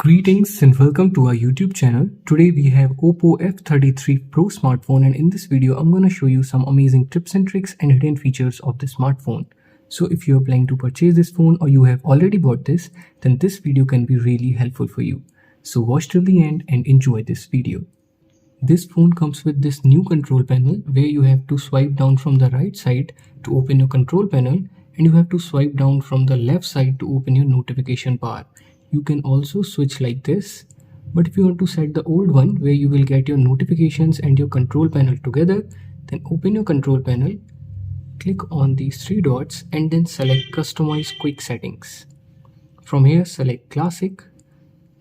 Greetings and welcome to our YouTube channel. Today we have Oppo F33 Pro smartphone, and in this video I'm going to show you some amazing tips and tricks and hidden features of this smartphone. So if you are planning to purchase this phone or you have already bought this, then this video can be really helpful for you. So watch till the end and enjoy this video. This phone comes with this new control panel where you have to swipe down from the right side to open your control panel, and you have to swipe down from the left side to open your notification bar. You can also switch like this, but if you want to set the old one where you will get your notifications and your control panel together, then open your control panel, click on these three dots and then select Customize Quick Settings. From here select Classic.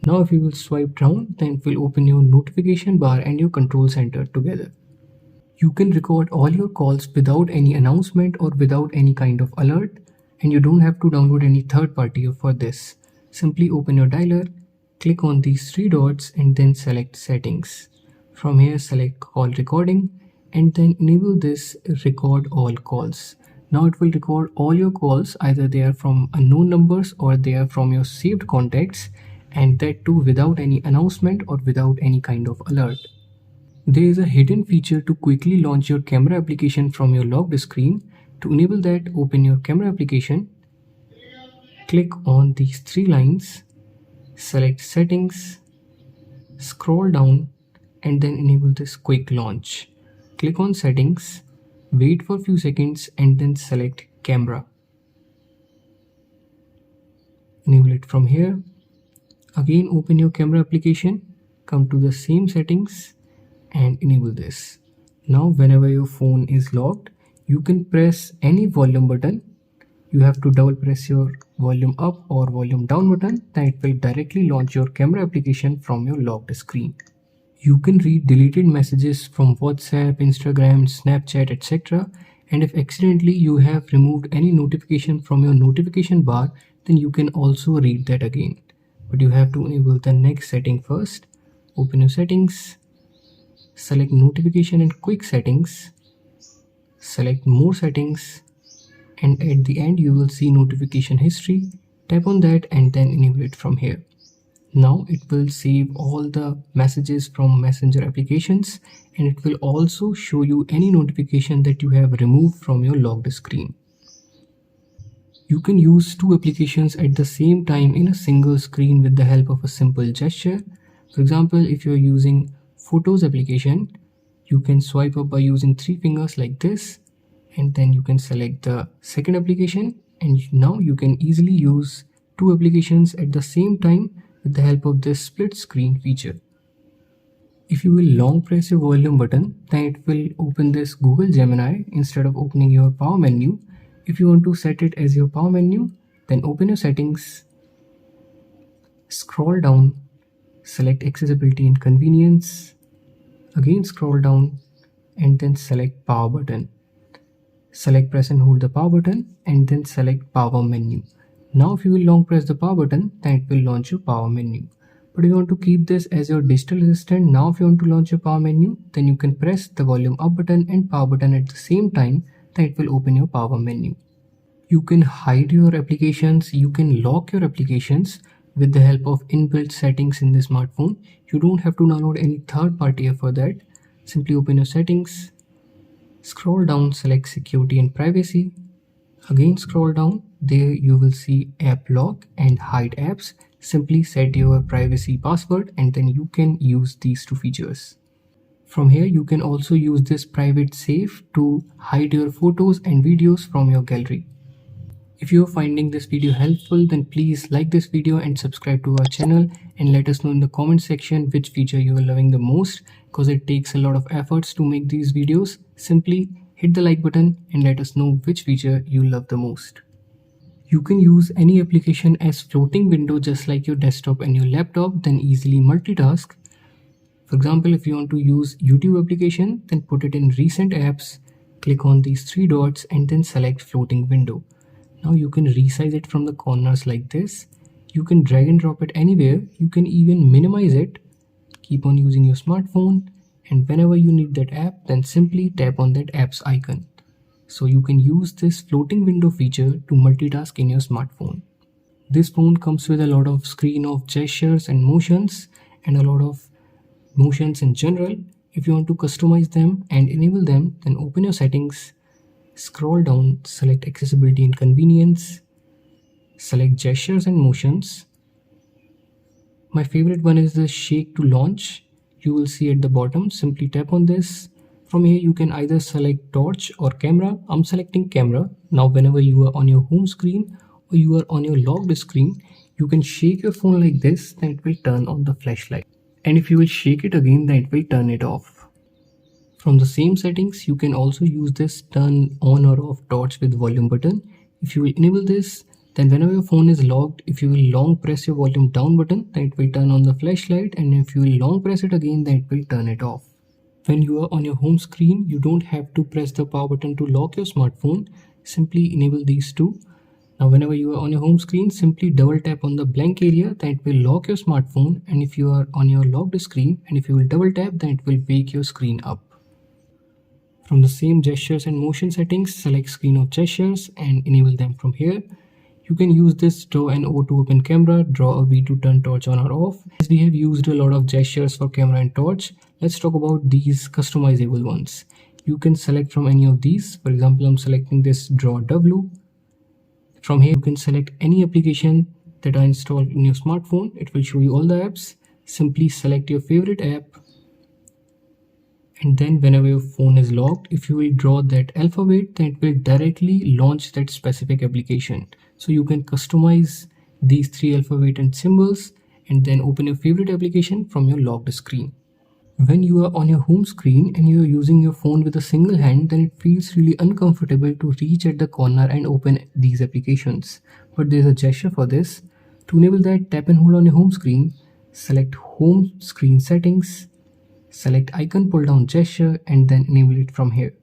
Now if you will swipe down, then it will open your notification bar and your control center together. You can record all your calls without any announcement or without any kind of alert, and you don't have to download any third party for this. Simply open your dialer, click on these three dots and then select Settings. From here select Call Recording and then enable this Record All Calls. Now it will record all your calls, either they are from unknown numbers or they are from your saved contacts, and that too without any announcement or without any kind of alert. There is a hidden feature to quickly launch your camera application from your locked screen. To enable that, open your camera application, click on these three lines, select Settings, scroll down and then enable this Quick Launch. Click on Settings, wait for a few seconds and then select Camera. Enable it from here. Again open your camera application, come to the same settings and enable this. Now whenever your phone is locked, you can press any volume button. You have to double press your volume up or volume down button, then it will directly launch your camera application from your locked screen. You can read deleted messages from WhatsApp, Instagram, Snapchat, etc. And if accidentally you have removed any notification from your notification bar, then you can also read that again. But you have to enable the next setting first. Open your settings, select Notification and Quick Settings, select More Settings, and at the end you will see Notification History. Tap on that and then enable it from here. Now it will save all the messages from Messenger applications, and it will also show you any notification that you have removed from your locked screen. You can use two applications at the same time in a single screen with the help of a simple gesture. For example, if you are using Photos application, you can swipe up by using three fingers like this, and then you can select the second application, and now you can easily use two applications at the same time with the help of this split screen feature. If you will long press your volume button, then it will open this Google Gemini instead of opening your power menu. If you want to set it as your power menu, then open your settings, scroll down, select Accessibility and Convenience, again scroll down and then select Power button. Select Press and hold the power button and then select Power menu. Now if you will long press the power button, then it will launch your power menu. But if you want to keep this as your digital assistant, now if you want to launch your power menu, then you can press the volume up button and power button at the same time, then it will open your power menu. You can hide your applications, you can lock your applications with the help of inbuilt settings in the smartphone. You don't have to download any third party for that. Simply open your settings, scroll down, select Security and Privacy, again scroll down, there you will see App Lock and Hide Apps. Simply set your privacy password and then you can use these two features. From here you can also use this Private Safe to hide your photos and videos from your gallery. If you are finding this video helpful, then please like this video and subscribe to our channel, and let us know in the comment section which feature you are loving the most, because it takes a lot of efforts to make these videos. Simply hit the like button and let us know which feature you love the most. You can use any application as floating window just like your desktop and your laptop, then easily multitask. For example, if you want to use YouTube application, then put it in Recent Apps, click on these three dots and then select Floating Window. Now you can resize it from the corners like this. You can drag and drop it anywhere. You can even minimize it. Keep on using your smartphone, and whenever you need that app, then simply tap on that app's icon. So you can use this floating window feature to multitask in your smartphone. This phone comes with a lot of screen of gestures and motions and a lot of motions in general. If you want to customize them and enable them, then open your settings, scroll down, select accessibility and convenience, select gestures and motions. My favorite one is the shake to launch. You will see at the bottom, simply tap on this. From here you can either select torch or camera. I'm selecting camera. Now whenever you are on your home screen or you are on your locked screen, you can shake your phone like this, then it will turn on the flashlight. And if you will shake it again, then it will turn it off. From the same settings, you can also use this turn on or off torch with volume button. If you will enable this, then whenever your phone is locked, if you will long press your volume down button, then it will turn on the flashlight, and if you will long press it again, then it will turn it off. When you are on your home screen, you don't have to press the power button to lock your smartphone. Simply enable these two. Now whenever you are on your home screen, simply double tap on the blank area, then it will lock your smartphone, and if you are on your locked screen and if you will double tap, then it will wake your screen up. From the same gestures and motion settings, select screen of gestures and enable them from here. You can use this draw an O to open camera, draw a V to turn torch on or off. As we have used a lot of gestures for camera and torch, let's talk about these customizable ones. You can select from any of these. For example, I'm selecting this draw W. From here, you can select any application that are installed in your smartphone. It will show you all the apps. Simply select your favorite app. And then whenever your phone is locked, if you will draw that alphabet, then it will directly launch that specific application. So you can customize these three alphabet and symbols and then open your favorite application from your locked screen. When you are on your home screen and you are using your phone with a single hand, then it feels really uncomfortable to reach at the corner and open these applications. But there's a gesture for this. To enable that, tap and hold on your home screen, select home screen settings, select icon pull down gesture and then enable it from here.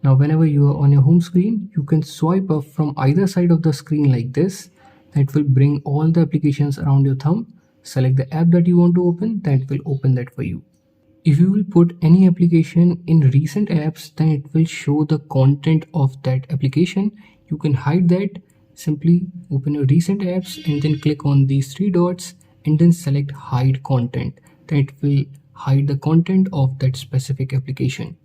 Now whenever you are on your home screen, you can swipe up from either side of the screen like this. That will bring all the applications around your thumb. Select the app that you want to open, that will open that for you. If you will put any application in recent apps, then it will show the content of that application. You can hide that. Simply open your recent apps and then click on these three dots and then select hide content. That will hide the content of that specific application.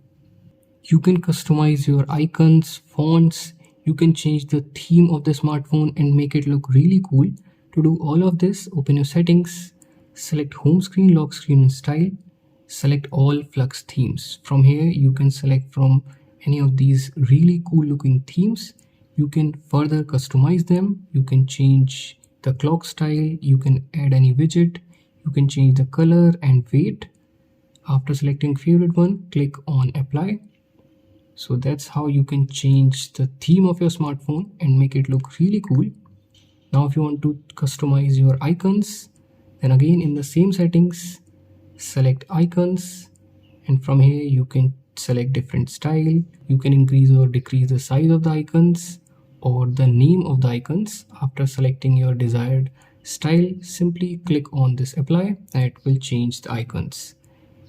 You can customize your icons, fonts. You can change the theme of the smartphone and make it look really cool. To do all of this, open your settings, select home screen, lock screen and style. Select all Flux themes. From here you can select from any of these really cool looking themes. You can further customize them. You can change the clock style. You can add any widget. You can change the color and weight. After selecting favorite one, click on apply. So that's how you can change the theme of your smartphone and make it look really cool. Now if you want to customize your icons, then again in the same settings, select icons, and from here you can select different style. You can increase or decrease the size of the icons or the name of the icons. After selecting your desired style, simply click on this apply and it will change the icons.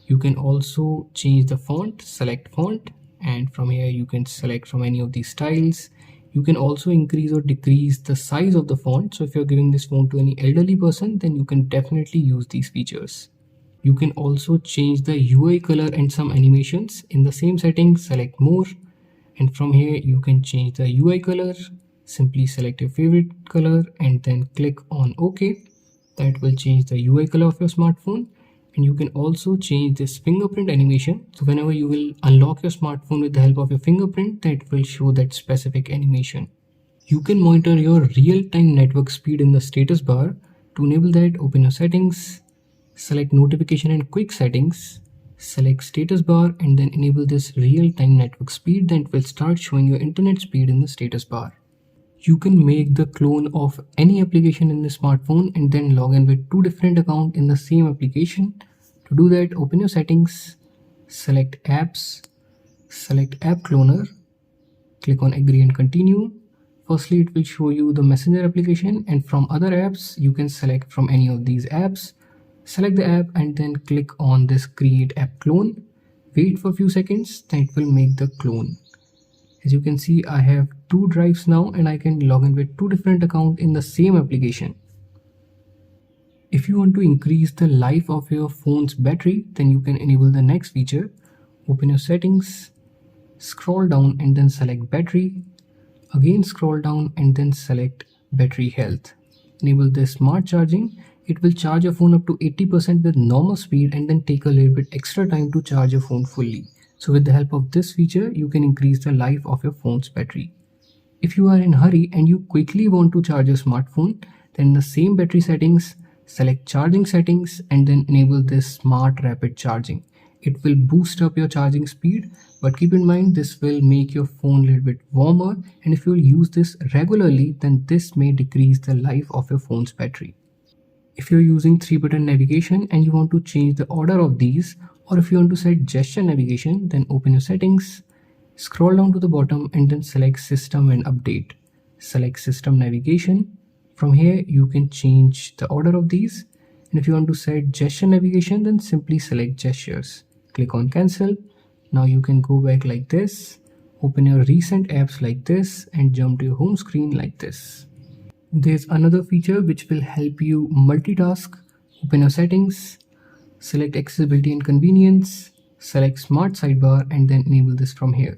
You can also change the font, select font, and from here you can select from any of these styles. You can also increase or decrease the size of the font. So if you're giving this phone to any elderly person, then you can definitely use these features. You can also change the UI color and some animations. In the same settings, select more, and from here you can change the UI color. Simply select your favorite color and then click on OK. That will change the UI color of your smartphone. And you can also change this fingerprint animation. So whenever you will unlock your smartphone with the help of your fingerprint, that will show that specific animation. You can monitor your real-time network speed in the status bar. To enable that, open your settings, select notification and quick settings, select status bar and then enable this real-time network speed. Then it will start showing your internet speed in the status bar. You can make the clone of any application in the smartphone and then log in with two different accounts in the same application. To do that, open your settings, select apps, select app cloner, click on agree and continue. Firstly, it will show you the messenger application, and from other apps you can select from any of these apps. Select the app and then click on this create app clone. Wait for a few seconds, then it will make the clone. As you can see, I have two drives now and I can log in with two different accounts in the same application. If you want to increase the life of your phone's battery, then you can enable the next feature. Open your settings, scroll down and then select battery. Again scroll down and then select battery health. Enable this smart charging. It will charge your phone up to 80% with normal speed and then take a little bit extra time to charge your phone fully. So with the help of this feature, you can increase the life of your phone's battery. If you are in a hurry and you quickly want to charge your smartphone, then in the same battery settings, select charging settings and then enable this smart rapid charging. It will boost up your charging speed, but keep in mind this will make your phone a little bit warmer, and if you use this regularly, then this may decrease the life of your phone's battery. If you're using 3-button navigation and you want to change the order of these, or if you want to set gesture navigation, then open your settings, scroll down to the bottom and then select system and update. Select system navigation. From here you can change the order of these, and if you want to set gesture navigation, then simply select gestures. Click on cancel. Now you can go back like this, open your recent apps like this and jump to your home screen like this. There's another feature which will help you multitask. Open your settings, select accessibility and convenience, select smart sidebar and then enable this from here.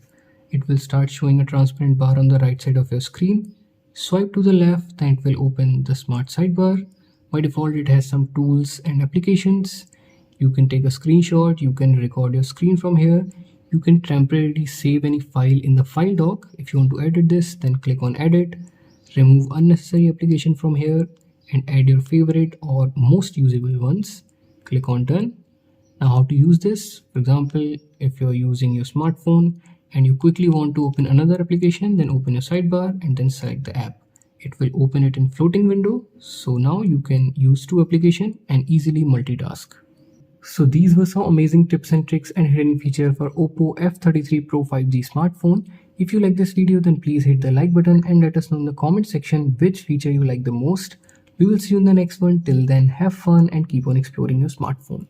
It will start showing a transparent bar on the right side of your screen. Swipe to the left, then it will open the smart sidebar. By default it has some tools and applications. You can take a screenshot, you can record your screen from here. You can temporarily save any file in the file dock. If you want to edit this, then click on edit. Remove unnecessary application from here and add your favorite or most usable ones. Click on done. Now how to use this? For example, if you're using your smartphone and you quickly want to open another application, then open your sidebar and then select the app. It will open it in floating window. So now you can use two applications and easily multitask. So these were some amazing tips and tricks and hidden feature for Oppo F33 Pro 5G smartphone. If you like this video, then please hit the like button and let us know in the comment section which feature you like the most. We will see you in the next one. Till then, have fun and keep on exploring your smartphone.